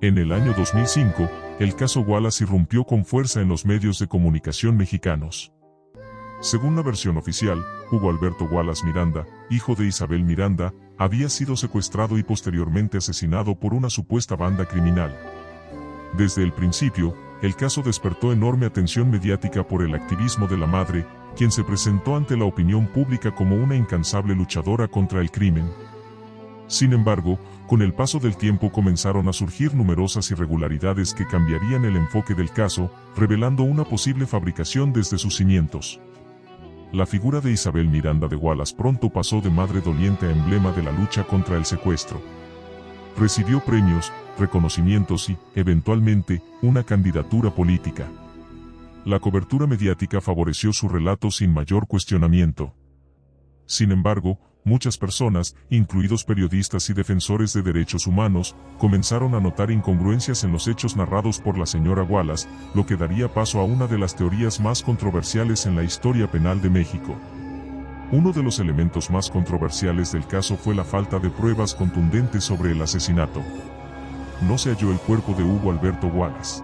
En el año 2005, el caso Wallace irrumpió con fuerza en los medios de comunicación mexicanos. Según la versión oficial, Hugo Alberto Wallace Miranda, hijo de Isabel Miranda, había sido secuestrado y posteriormente asesinado por una supuesta banda criminal. Desde el principio, el caso despertó enorme atención mediática por el activismo de la madre, quien se presentó ante la opinión pública como una incansable luchadora contra el crimen. Sin embargo, con el paso del tiempo comenzaron a surgir numerosas irregularidades que cambiarían el enfoque del caso, revelando una posible fabricación desde sus cimientos. La figura de Isabel Miranda de Wallace pronto pasó de madre doliente a emblema de la lucha contra el secuestro. Recibió premios, reconocimientos y, eventualmente, una candidatura política. La cobertura mediática favoreció su relato sin mayor cuestionamiento. Sin embargo, muchas personas, incluidos periodistas y defensores de derechos humanos, comenzaron a notar incongruencias en los hechos narrados por la señora Wallace, lo que daría paso a una de las teorías más controversiales en la historia penal de México. Uno de los elementos más controversiales del caso fue la falta de pruebas contundentes sobre el asesinato. No se halló el cuerpo de Hugo Alberto Wallace.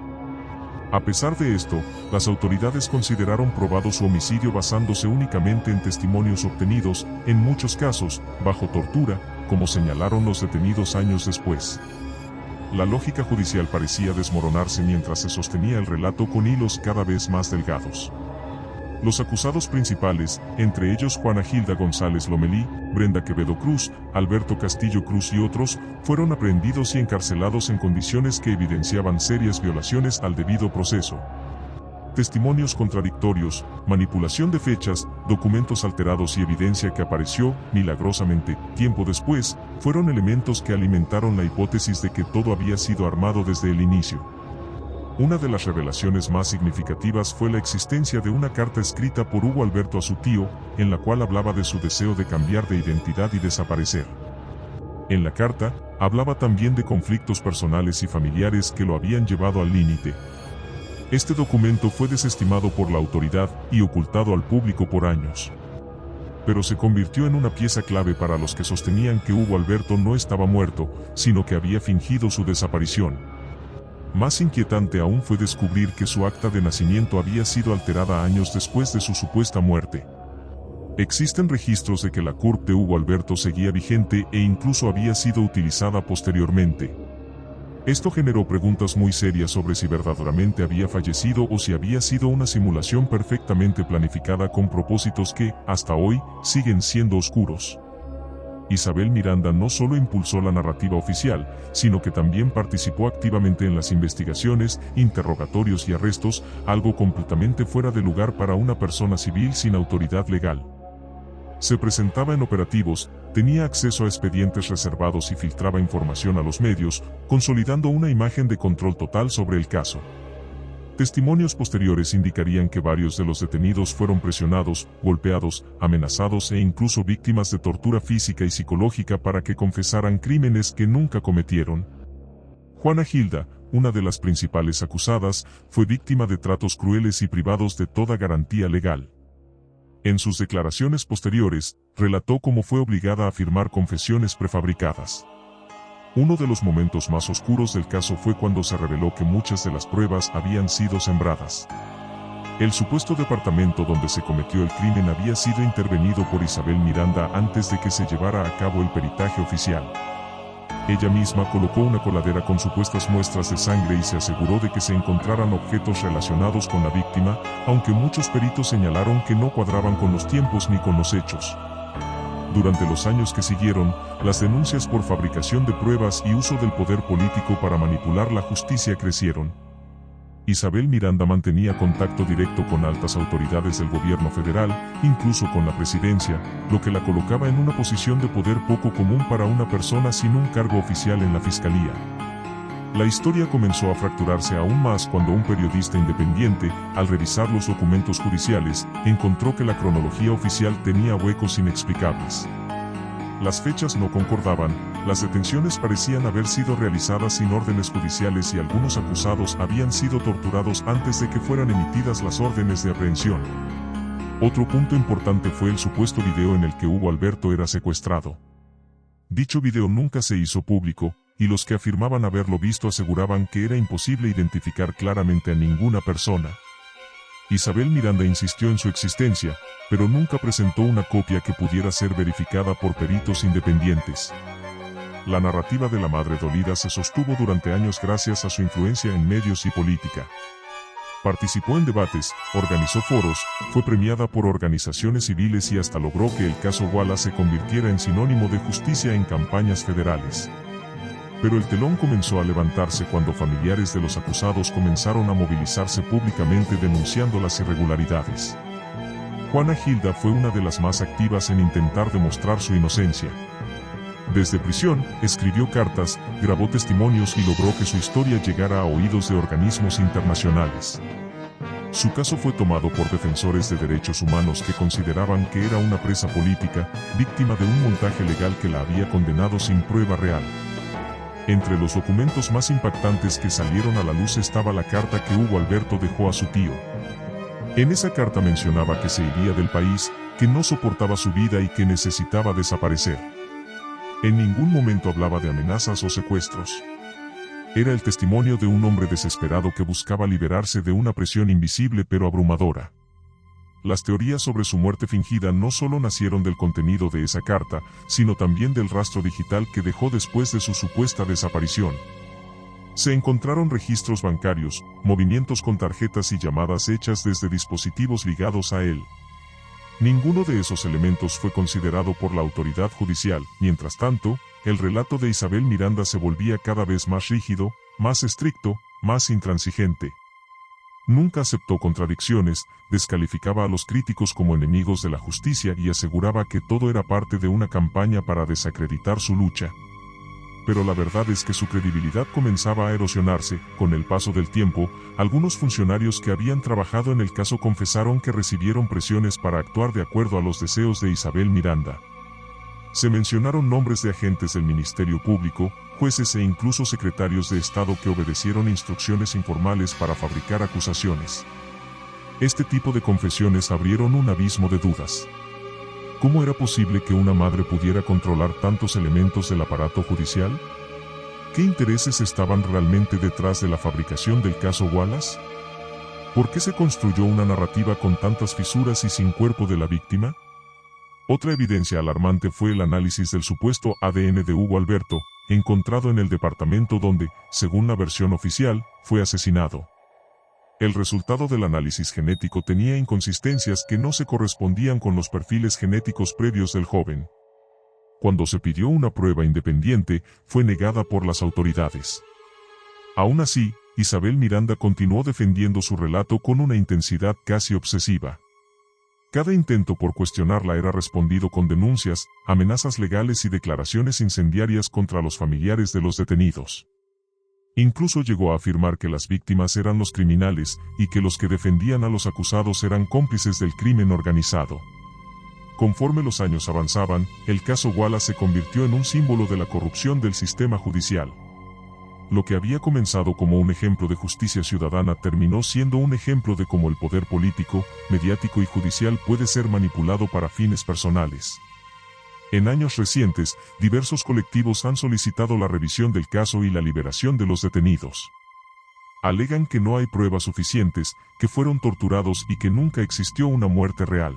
A pesar de esto, las autoridades consideraron probado su homicidio basándose únicamente en testimonios obtenidos, en muchos casos, bajo tortura, como señalaron los detenidos años después. La lógica judicial parecía desmoronarse mientras se sostenía el relato con hilos cada vez más delgados. Los acusados principales, entre ellos Juana Hilda González Lomelí, Brenda Quevedo Cruz, Alberto Castillo Cruz y otros, fueron aprehendidos y encarcelados en condiciones que evidenciaban serias violaciones al debido proceso. Testimonios contradictorios, manipulación de fechas, documentos alterados y evidencia que apareció, milagrosamente, tiempo después, fueron elementos que alimentaron la hipótesis de que todo había sido armado desde el inicio. Una de las revelaciones más significativas fue la existencia de una carta escrita por Hugo Alberto a su tío, en la cual hablaba de su deseo de cambiar de identidad y desaparecer. En la carta, hablaba también de conflictos personales y familiares que lo habían llevado al límite. Este documento fue desestimado por la autoridad y ocultado al público por años. Pero se convirtió en una pieza clave para los que sostenían que Hugo Alberto no estaba muerto, sino que había fingido su desaparición. Más inquietante aún fue descubrir que su acta de nacimiento había sido alterada años después de su supuesta muerte. Existen registros de que la CURP de Hugo Alberto seguía vigente e incluso había sido utilizada posteriormente. Esto generó preguntas muy serias sobre si verdaderamente había fallecido o si había sido una simulación perfectamente planificada con propósitos que, hasta hoy, siguen siendo oscuros. Isabel Miranda no solo impulsó la narrativa oficial, sino que también participó activamente en las investigaciones, interrogatorios y arrestos, algo completamente fuera de lugar para una persona civil sin autoridad legal. Se presentaba en operativos, tenía acceso a expedientes reservados y filtraba información a los medios, consolidando una imagen de control total sobre el caso. Testimonios posteriores indicarían que varios de los detenidos fueron presionados, golpeados, amenazados e incluso víctimas de tortura física y psicológica para que confesaran crímenes que nunca cometieron. Juana Hilda, una de las principales acusadas, fue víctima de tratos crueles y privados de toda garantía legal. En sus declaraciones posteriores, relató cómo fue obligada a firmar confesiones prefabricadas. Uno de los momentos más oscuros del caso fue cuando se reveló que muchas de las pruebas habían sido sembradas. El supuesto departamento donde se cometió el crimen había sido intervenido por Isabel Miranda antes de que se llevara a cabo el peritaje oficial. Ella misma colocó una coladera con supuestas muestras de sangre y se aseguró de que se encontraran objetos relacionados con la víctima, aunque muchos peritos señalaron que no cuadraban con los tiempos ni con los hechos. Durante los años que siguieron, las denuncias por fabricación de pruebas y uso del poder político para manipular la justicia crecieron. Isabel Miranda mantenía contacto directo con altas autoridades del gobierno federal, incluso con la presidencia, lo que la colocaba en una posición de poder poco común para una persona sin un cargo oficial en la fiscalía. La historia comenzó a fracturarse aún más cuando un periodista independiente, al revisar los documentos judiciales, encontró que la cronología oficial tenía huecos inexplicables. Las fechas no concordaban, las detenciones parecían haber sido realizadas sin órdenes judiciales y algunos acusados habían sido torturados antes de que fueran emitidas las órdenes de aprehensión. Otro punto importante fue el supuesto video en el que Hugo Alberto era secuestrado. Dicho video nunca se hizo público, y los que afirmaban haberlo visto aseguraban que era imposible identificar claramente a ninguna persona. Isabel Miranda insistió en su existencia, pero nunca presentó una copia que pudiera ser verificada por peritos independientes. La narrativa de la madre dolida se sostuvo durante años gracias a su influencia en medios y política. Participó en debates, organizó foros, fue premiada por organizaciones civiles y hasta logró que el caso Wallace se convirtiera en sinónimo de justicia en campañas federales. Pero el telón comenzó a levantarse cuando familiares de los acusados comenzaron a movilizarse públicamente denunciando las irregularidades. Juana Gilda fue una de las más activas en intentar demostrar su inocencia. Desde prisión, escribió cartas, grabó testimonios y logró que su historia llegara a oídos de organismos internacionales. Su caso fue tomado por defensores de derechos humanos que consideraban que era una presa política, víctima de un montaje legal que la había condenado sin prueba real. Entre los documentos más impactantes que salieron a la luz estaba la carta que Hugo Alberto dejó a su tío. En esa carta mencionaba que se iría del país, que no soportaba su vida y que necesitaba desaparecer. En ningún momento hablaba de amenazas o secuestros. Era el testimonio de un hombre desesperado que buscaba liberarse de una presión invisible pero abrumadora. Las teorías sobre su muerte fingida no solo nacieron del contenido de esa carta, sino también del rastro digital que dejó después de su supuesta desaparición. Se encontraron registros bancarios, movimientos con tarjetas y llamadas hechas desde dispositivos ligados a él. Ninguno de esos elementos fue considerado por la autoridad judicial. Mientras tanto, el relato de Isabel Miranda se volvía cada vez más rígido, más estricto, más intransigente. Nunca aceptó contradicciones, descalificaba a los críticos como enemigos de la justicia y aseguraba que todo era parte de una campaña para desacreditar su lucha. Pero la verdad es que su credibilidad comenzaba a erosionarse. Con el paso del tiempo, algunos funcionarios que habían trabajado en el caso confesaron que recibieron presiones para actuar de acuerdo a los deseos de Isabel Miranda. Se mencionaron nombres de agentes del Ministerio Público, jueces e incluso secretarios de Estado que obedecieron instrucciones informales para fabricar acusaciones. Este tipo de confesiones abrieron un abismo de dudas. ¿Cómo era posible que una madre pudiera controlar tantos elementos del aparato judicial? ¿Qué intereses estaban realmente detrás de la fabricación del caso Wallace? ¿Por qué se construyó una narrativa con tantas fisuras y sin cuerpo de la víctima? Otra evidencia alarmante fue el análisis del supuesto ADN de Hugo Alberto, encontrado en el departamento donde, según la versión oficial, fue asesinado. El resultado del análisis genético tenía inconsistencias que no se correspondían con los perfiles genéticos previos del joven. Cuando se pidió una prueba independiente, fue negada por las autoridades. Aún así, Isabel Miranda continuó defendiendo su relato con una intensidad casi obsesiva. Cada intento por cuestionarla era respondido con denuncias, amenazas legales y declaraciones incendiarias contra los familiares de los detenidos. Incluso llegó a afirmar que las víctimas eran los criminales y que los que defendían a los acusados eran cómplices del crimen organizado. Conforme los años avanzaban, el caso Wallace se convirtió en un símbolo de la corrupción del sistema judicial. Lo que había comenzado como un ejemplo de justicia ciudadana terminó siendo un ejemplo de cómo el poder político, mediático y judicial puede ser manipulado para fines personales. En años recientes, diversos colectivos han solicitado la revisión del caso y la liberación de los detenidos. Alegan que no hay pruebas suficientes, que fueron torturados y que nunca existió una muerte real.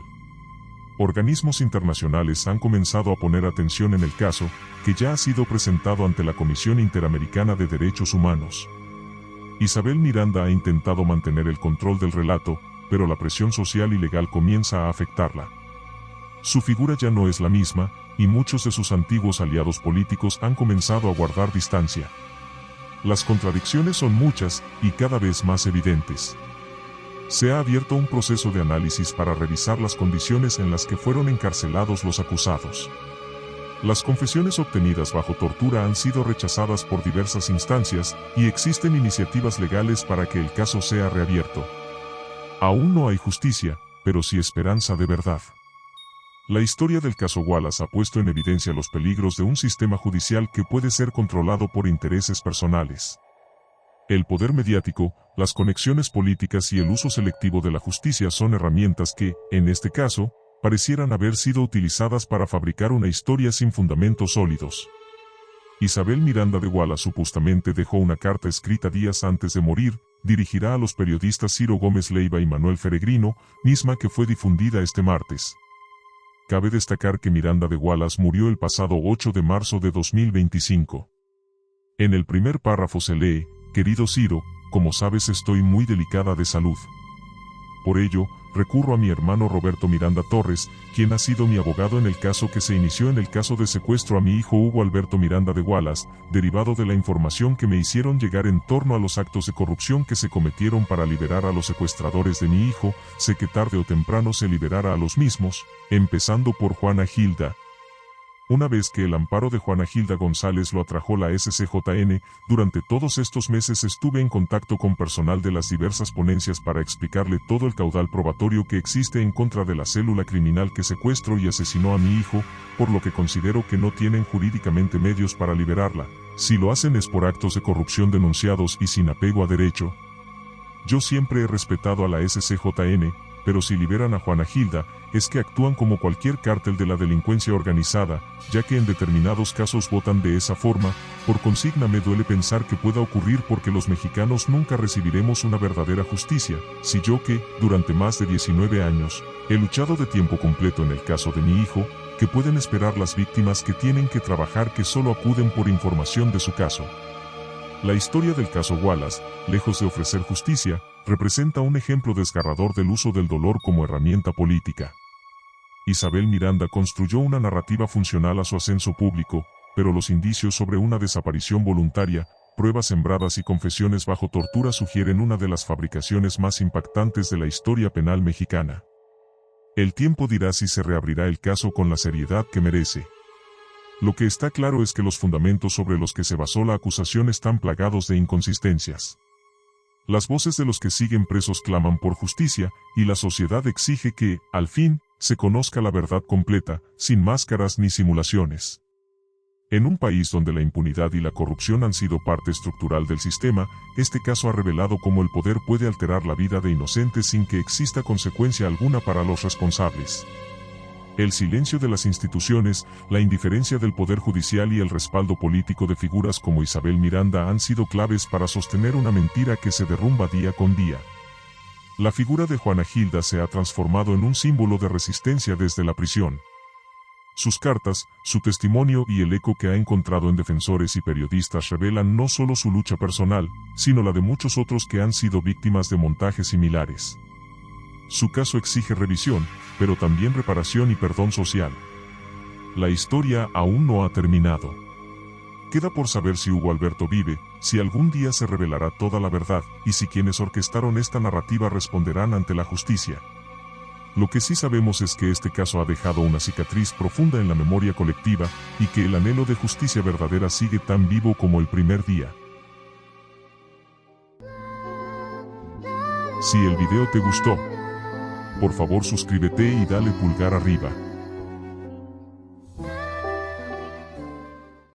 Organismos internacionales han comenzado a poner atención en el caso, que ya ha sido presentado ante la Comisión Interamericana de Derechos Humanos. Isabel Miranda ha intentado mantener el control del relato, pero la presión social y legal comienza a afectarla. Su figura ya no es la misma, y muchos de sus antiguos aliados políticos han comenzado a guardar distancia. Las contradicciones son muchas, y cada vez más evidentes. Se ha abierto un proceso de análisis para revisar las condiciones en las que fueron encarcelados los acusados. Las confesiones obtenidas bajo tortura han sido rechazadas por diversas instancias, y existen iniciativas legales para que el caso sea reabierto. Aún no hay justicia, pero sí esperanza de verdad. La historia del caso Wallace ha puesto en evidencia los peligros de un sistema judicial que puede ser controlado por intereses personales. El poder mediático, las conexiones políticas y el uso selectivo de la justicia son herramientas que, en este caso, parecieran haber sido utilizadas para fabricar una historia sin fundamentos sólidos. Isabel Miranda de Wallace supuestamente dejó una carta escrita días antes de morir, dirigirá a los periodistas Ciro Gómez Leiva y Manuel Feregrino, misma que fue difundida este martes. Cabe destacar que Miranda de Wallace murió el pasado 8 de marzo de 2025. En el primer párrafo se lee: querido Ciro, como sabes estoy muy delicada de salud. Por ello, recurro a mi hermano Roberto Miranda Torres, quien ha sido mi abogado en el caso que se inició en el caso de secuestro a mi hijo Hugo Alberto Miranda de Wallace, derivado de la información que me hicieron llegar en torno a los actos de corrupción que se cometieron para liberar a los secuestradores de mi hijo. Sé que tarde o temprano se liberará a los mismos, empezando por Juana Gilda. Una vez que el amparo de Juana Gilda González lo atrajo la SCJN, durante todos estos meses estuve en contacto con personal de las diversas ponencias para explicarle todo el caudal probatorio que existe en contra de la célula criminal que secuestró y asesinó a mi hijo, por lo que considero que no tienen jurídicamente medios para liberarla. Si lo hacen es por actos de corrupción denunciados y sin apego a derecho. Yo siempre he respetado a la SCJN, pero si liberan a Juana Gilda, es que actúan como cualquier cártel de la delincuencia organizada, ya que en determinados casos votan de esa forma. Por consigna me duele pensar que pueda ocurrir porque los mexicanos nunca recibiremos una verdadera justicia, si yo que, durante más de 19 años, he luchado de tiempo completo en el caso de mi hijo, que pueden esperar las víctimas que tienen que trabajar que solo acuden por información de su caso. La historia del caso Wallace, lejos de ofrecer justicia, representa un ejemplo desgarrador del uso del dolor como herramienta política. Isabel Miranda construyó una narrativa funcional a su ascenso público, pero los indicios sobre una desaparición voluntaria, pruebas sembradas y confesiones bajo tortura sugieren una de las fabricaciones más impactantes de la historia penal mexicana. El tiempo dirá si se reabrirá el caso con la seriedad que merece. Lo que está claro es que los fundamentos sobre los que se basó la acusación están plagados de inconsistencias. Las voces de los que siguen presos claman por justicia, y la sociedad exige que, al fin, se conozca la verdad completa, sin máscaras ni simulaciones. En un país donde la impunidad y la corrupción han sido parte estructural del sistema, este caso ha revelado cómo el poder puede alterar la vida de inocentes sin que exista consecuencia alguna para los responsables. El silencio de las instituciones, la indiferencia del Poder Judicial y el respaldo político de figuras como Isabel Miranda han sido claves para sostener una mentira que se derrumba día con día. La figura de Juana Gilda se ha transformado en un símbolo de resistencia desde la prisión. Sus cartas, su testimonio y el eco que ha encontrado en defensores y periodistas revelan no solo su lucha personal, sino la de muchos otros que han sido víctimas de montajes similares. Su caso exige revisión, pero también reparación y perdón social. La historia aún no ha terminado. Queda por saber si Hugo Alberto vive, si algún día se revelará toda la verdad, y si quienes orquestaron esta narrativa responderán ante la justicia. Lo que sí sabemos es que este caso ha dejado una cicatriz profunda en la memoria colectiva, y que el anhelo de justicia verdadera sigue tan vivo como el primer día. Si el video te gustó, por favor suscríbete y dale pulgar arriba.